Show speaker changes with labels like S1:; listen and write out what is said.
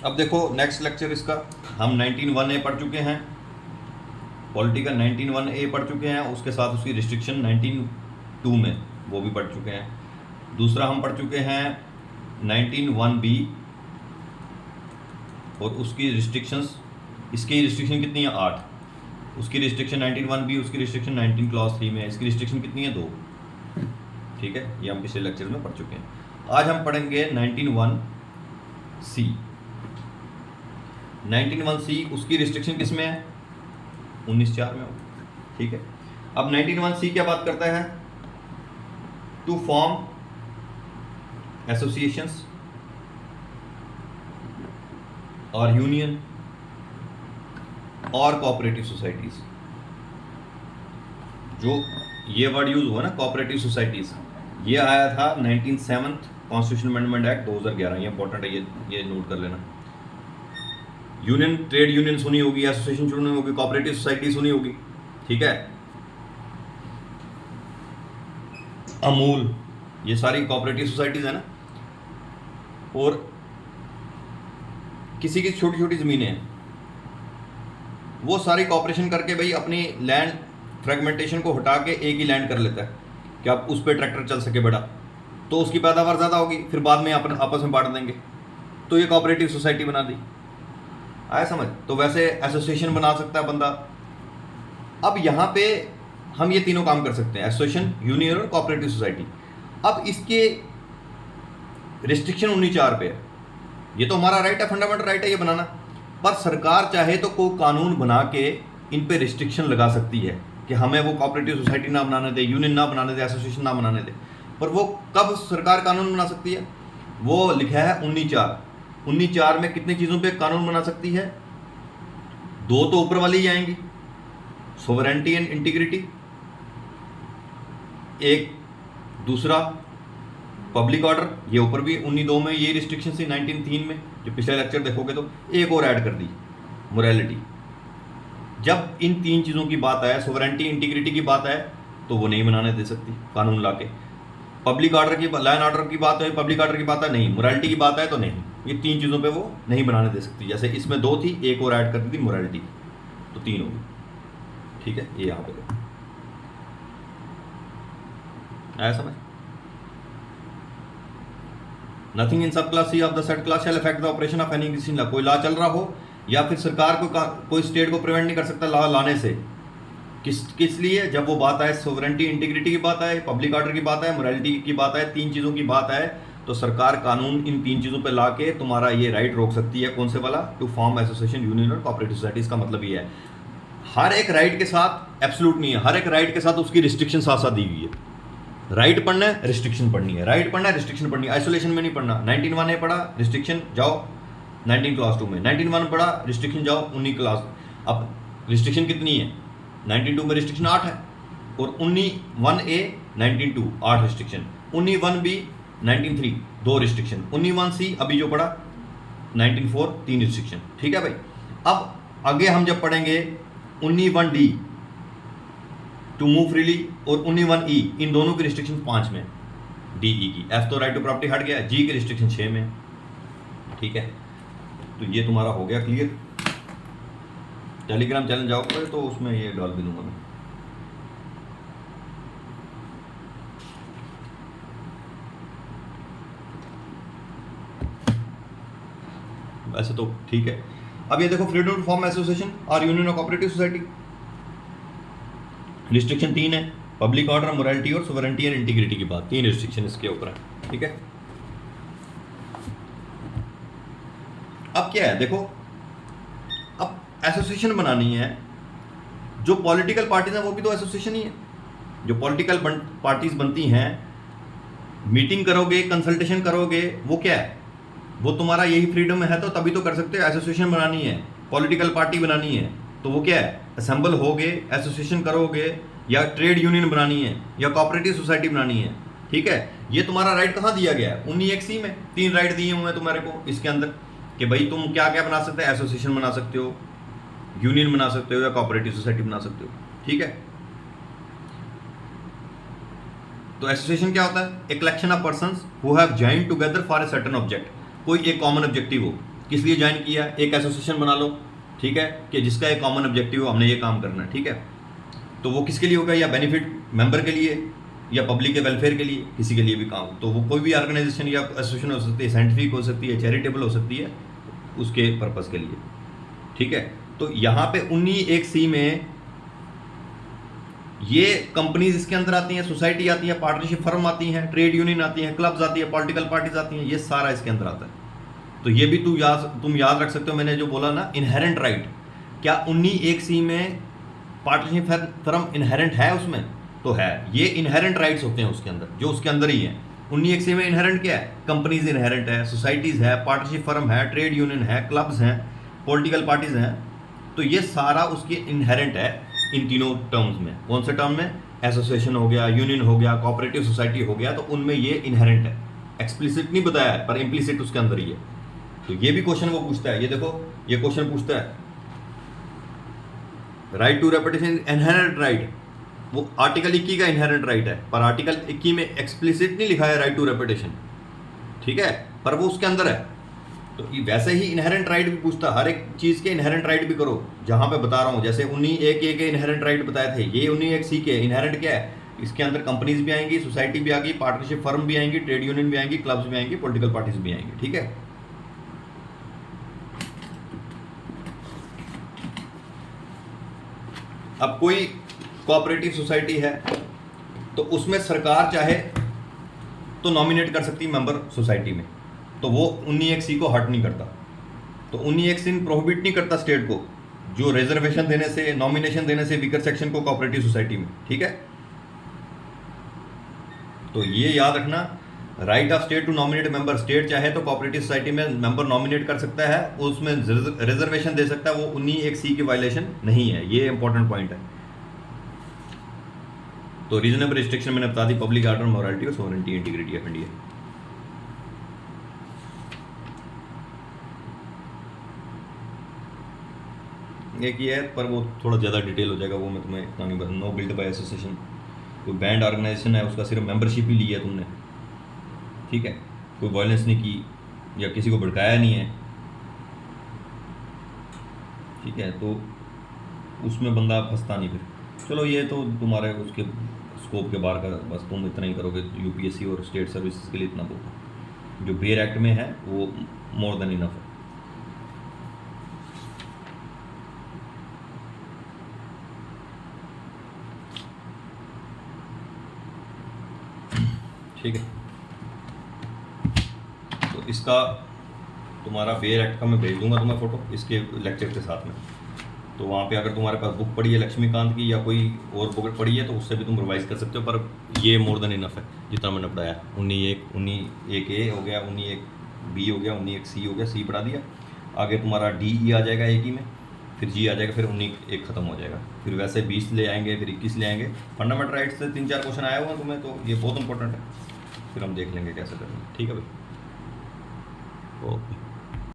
S1: अब देखो next lecture इसका, हम 19(1)A पढ़ चुके हैं, पॉलिटिकल 19(1)A पढ़ चुके हैं, उसके साथ उसकी रिस्ट्रिक्शन 19(2) में वो भी पढ़ चुके हैं। दूसरा हम पढ़ चुके हैं 19(1)B और उसकी रिस्ट्रिक्शंस, इसकी रिस्ट्रिक्शन कितनी है 8, उसकी रिस्ट्रिक्शन 19(1)B, उसकी रिस्ट्रिक्शन 19 क्लॉज 3 में, इसकी रिस्ट्रिक्शन कितनी है 2। ठीक है, ये हम पिछले लेक्चर में पढ़ चुके हैं। आज हम पढ़ेंगे 19(1)C। 19(1)C उसकी रिस्ट्रिक्शन किस में है 19(4) में होगी। ठीक है, अब 19(1)C क्या बात करता है, टू फॉर्म एसोसिएशंस और यूनियन और कोऑपरेटिव सोसाइटीज। जो ये वर्ड यूज हुआ ना कोऑपरेटिव सोसाइटीज, ये आया था 1907 कॉन्स्टिट्यूशन अमेंडमेंट एक्ट 2011। ये इंपॉर्टेंट है, ये नोट कर लेना। यूनियन, ट्रेड यूनियन सुनी होगी, एसोसिएशन सुनी होगी, कोऑपरेटिव सोसाइटी सुनी होगी। ठीक है, अमूल, ये सारी कोऑपरेटिव सोसाइटीज है ना। और किसी की छोटी छोटी ज़मीनें हैं, वो सारी कॉपरेशन करके भाई अपनी लैंड फ्रेगमेंटेशन को हटा के एक ही लैंड कर लेता है कि आप उस पर ट्रैक्टर चल सके बड़ा, तो उसकी पैदावार ज़्यादा होगी, फिर बाद में अपन आपस में बांट देंगे, तो ये कोऑपरेटिव सोसाइटी बना दी। आया समझ। तो वैसे एसोसिएशन बना सकता है बंदा। अब यहाँ पे हम ये तीनों काम कर सकते हैं, एसोसिएशन, यूनियन और कोऑपरेटिव सोसाइटी। अब इसके रिस्ट्रिक्शन 19(4) पे है। ये तो हमारा राइट है, फंडामेंटल राइट है ये बनाना, पर सरकार चाहे तो कोई कानून बना के इन पे रिस्ट्रिक्शन लगा सकती है कि हमें वो कोऑपरेटिव सोसाइटी ना बनाने दे, यूनियन ना बनाने दे, एसोसिएशन ना बनाने दे। पर वो कब सरकार कानून बना सकती है, वो लिखा है 19(4). 19(4) में कितनी चीज़ों पे कानून बना सकती है, 2 तो ऊपर वाली ही आएंगी, सोवरेनिटी एंड इंटीग्रिटी, एक दूसरा पब्लिक ऑर्डर, ये ऊपर भी 19(2) में ये रिस्ट्रिक्शन थी। 19(3) में जो पिछले लेक्चर देखोगे तो एक और ऐड कर दी, मोरालिटी। जब इन 3 चीज़ों की बात आए, सोवरेनिटी इंटीग्रिटी की बात आए, तो वो नहीं बनाने दे सकती कानून लाके। पब्लिक ऑर्डर की, लैंड ऑर्डर की बात है, पब्लिक ऑर्डर की बात है नहीं, मोरालिटी की बात है तो नहीं, ये 3 चीज़ों पे वो नहीं बनाने दे सकती। जैसे इसमें 2 थी, एक और ऐड कर दी थी मोरालिटी, तो 3 होगी। ठीक है, ये यहाँ पे आया समझ। Nothing in sub clause c of the set clause shall affect the operation of any existing law. कोई लॉ चल रहा हो या फिर सरकार कोई स्टेट को प्रिवेंट नहीं कर सकता लॉ लाने से। किस लिए, जब वो बात आए सोवरेनिटी इंटीग्रिटी की बात आए, पब्लिक ऑर्डर की बात आए, मोरालिटी की बात आए, 3 चीज़ों की बात आए, तो सरकार कानून इन 3 चीज़ों पे ला के तुम्हारा ये राइट रोक सकती है। कौन से वाला, टू फॉर्म एसोसिएशन, यूनियन और कोऑपरेटिव सोसाइटीज। का मतलब ये है हर एक राइट के साथ एब्सोल्यूट नहीं है, हर एक राइट के साथ उसकी रिस्ट्रिक्शन साथ साथ दी हुई है। राइट पढ़ना है, रिस्ट्रिक्शन पढ़नी है, राइट पढ़ना है, रिस्ट्रिक्शन पढ़नी है। आइसोलेशन में नहीं पढ़ना। 19(1)A पढ़ा, रिस्ट्रिक्शन जाओ 19 क्लास 2 में। 19(1) पढ़ा, रिस्ट्रिक्शन जाओ 19 क्लास। अब रिस्ट्रिक्शन कितनी है, 19(2) में रिस्ट्रिक्शन 8 है, और 19(1)A 19(2) 8 restriction, 19(1)B 19(3) 2 restriction, 19(1)C अभी जो पढ़ा 19(4) 3 रिस्ट्रिक्शन। ठीक है भाई। अब आगे हम जब पढ़ेंगे 19(1)D टू मूव फ्रीली और 19(1)E, इन दोनों की रिस्ट्रिक्शन 5 में, DE की। F तो राइट टू प्रॉपर्टी हट गया, G की रिस्ट्रिक्शन 6 में। ठीक है, तो ये तुम्हारा हो गया क्लियर। टेलीग्राम चैनल जाओगे तो उसमें ये डाल भी दूंगा मैं। वैसे तो ठीक है। अब ये देखो, फ्रीडम टू फॉर्म एसोसिएशन और यूनियन और कोऑपरेटिव सोसाइटी, रिस्ट्रिक्शन 3 है, पब्लिक ऑर्डर, मोरालिटी और सोवरेनिटी एंड इंटीग्रिटी की बात, 3 रिस्ट्रिक्शन इसके ऊपर है। ठीक है, अब क्या है देखो, अब एसोसिएशन बनानी है, जो पॉलिटिकल पार्टीज हैं वो भी तो एसोसिएशन ही है। जो पॉलिटिकल पार्टीज बनती हैं, मीटिंग करोगे, कंसल्टेशन करोगे, वो क्या है, वो तुम्हारा यही फ्रीडम है तो तभी तो कर सकते हो। एसोसिएशन बनानी है, पॉलिटिकल पार्टी बनानी है, तो वो क्या है, असेंबल होगे, एसोसिएशन करोगे, या ट्रेड यूनियन बनानी है, या कोऑपरेटिव सोसाइटी बनानी है। ठीक है, ये तुम्हारा राइट कहाँ दिया गया है, 19(1)C में 3 राइट दिए हुए हैं तुम्हारे को इसके अंदर, कि भाई तुम क्या क्या बना सकते हो, एसोसिएशन बना सकते हो, यूनियन बना सकते हो, या कोऑपरेटिव सोसाइटी बना सकते हो। ठीक है, तो एसोसिएशन क्या होता है, a collection of persons who have joined together for a certain object. कोई एक कॉमन ऑब्जेक्टिव हो, किस लिए ज्वाइन किया, एक एसोसिएशन बना लो, ठीक है, कि जिसका एक कॉमन ऑब्जेक्टिव हो, हमने ये काम करना है, ठीक है। तो वो किसके लिए होगा, या बेनिफिट मेंबर के लिए या पब्लिक के वेलफेयर के लिए, किसी के लिए भी काम, तो वो कोई भी ऑर्गेनाइजेशन या एसोसिएशन हो सकती है, साइंटिफिक हो सकती है, चैरिटेबल हो सकती है, उसके पर्पज़ के लिए, ठीक है। तो यहाँ पे 19(1)(c) में ये कंपनीज इसके अंदर आती हैं, सोसाइटी आती है, पार्टनरशिप फर्म आती हैं, ट्रेड यूनियन आती हैं, क्लब्स आती है, पॉलिटिकल पार्टीज आती हैं, ये सारा इसके अंदर आता है। तो ये भी तुम याद रख सकते हो, मैंने जो बोला ना इनहेरेंट राइट, क्या 19(1)(c) में पार्टनरशिप फर्म इनहेरेंट है उसमें, तो है, ये इनहेरेंट राइट्स होते हैं उसके अंदर, जो उसके अंदर ही है। 19(1)(c) में इनहेरेंट क्या है, कंपनीज इनहेरेंट है, सोसाइटीज़ है, पार्टनरशिप फर्म है, ट्रेड यूनियन है, क्लब्स हैं, पॉलिटिकल पार्टीज हैं, तो ये सारा उसके इनहेरेंट है इन तीनों टर्म्स में। कौन से टर्म में, एसोसिएशन हो गया, यूनियन हो गया, कोऑपरेटिव सोसाइटी हो गया, तो उनमें ये इनहेरेंट है, एक्सप्लिसिट नहीं बताया है पर इम्प्लिसिट उसके अंदर ही है। तो ये भी क्वेश्चन वो पूछता है, ये देखो ये क्वेश्चन पूछता है, right to reputation inherent right, वो आर्टिकल 21 का इनहेरेंट राइट है, पर आर्टिकल 21 में एक्सप्लिसिट नहीं लिखा है राइट टू रेपुटेशन, ठीक है, पर वो उसके अंदर है। तो वैसे ही इनहेरेंट राइट भी पूछता, हर एक चीज़ के इनहेरेंट राइट भी करो, जहाँ पे बता रहा हूँ, जैसे 19(1)(a) के इनहेरेंट राइट बताए थे, ये 19(1)(c) के इनहेरेंट क्या है, इसके अंदर कंपनीज भी आएंगी, सोसाइटी भी आएगी, पार्टनरशिप फर्म भी आएंगी, ट्रेड यूनियन भी आएंगी, क्लब्स भी आएंगी, पॉलिटिकल पार्टीज भी आएंगी, ठीक है। अब कोई कोऑपरेटिव सोसाइटी है, तो उसमें सरकार चाहे तो नॉमिनेट कर सकती है मेंबर सोसाइटी में, तो वो 19(1)(c) को हर्ट नहीं करता। तो 19(1)(c) प्रोहिबिट नहीं करता स्टेट को जो रिजर्वेशन देने से, नॉमिनेशन देने से वीकर सेक्शन को कोऑपरेटिव सोसाइटी में, ठीक है। तो ये याद रखना, right of state to nominate member, state चाहे तो कोऑपरेटिव सोसाइटी में मेंबर नॉमिनेट कर सकता है, उसमें रिजर्वेशन दे सकता है, वो 19(1)(c) की वायलेशन नहीं है, ये इंपॉर्टेंट पॉइंट है। तो रीजनेबल रिस्ट्रिक्शन मैंने बता दी, पब्लिक ऑर्डर, मॉरलिटी और सोवरेनिटी इंटीग्रिटी ऑफ इंडिया। एक ये है, पर वो थोड़ा ज़्यादा डिटेल हो जाएगा, वो मैं तुम्हें इतना नहीं बता। नो बिल्ड बाय एसोसिएशन, कोई बैंड ऑर्गेनाइजेशन है, उसका सिर्फ मेंबरशिप ही ली है तुमने, ठीक है, कोई वायलेंस नहीं की या किसी को भड़काया नहीं है, ठीक है, तो उसमें बंदा फंसता नहीं फिर। चलो ये तो तुम्हारे उसके स्कोप के बाहर का, बस तुम इतना ही करोगे, यूपीएससी और स्टेट सर्विसेज के लिए इतना बहुत, जो बेयर एक्ट में है वो मोर देन इनफ है। ठीक है, तो इसका तुम्हारा बेयर एक्ट का मैं भेज दूंगा तुम्हें फ़ोटो इसके लेक्चर के साथ में। तो वहाँ पे अगर तुम्हारे पास बुक पड़ी है लक्ष्मीकांत की या कोई और बुक पड़ी है तो उससे भी तुम रिवाइज कर सकते हो, पर ये मोर देन इनफ है जितना मैंने पढ़ाया। 19(1)(a) हो गया, 19(1)(b) हो गया, 19(1)(c) हो गया, सी पढ़ा दिया, आगे तुम्हारा DE आ जाएगा एक ही में, फिर G आ जाएगा, फिर 19(1) ख़त्म हो जाएगा, फिर वैसे 20 ले आएंगे, फिर 21 ले आएंगे। फंडामेंटल राइट्स से 3-4 क्वेश्चन आया हुआ तुम्हें, तो ये बहुत इंपॉर्टेंट है, फिर हम देख लेंगे कैसे करना है, ठीक है भाई, ओके।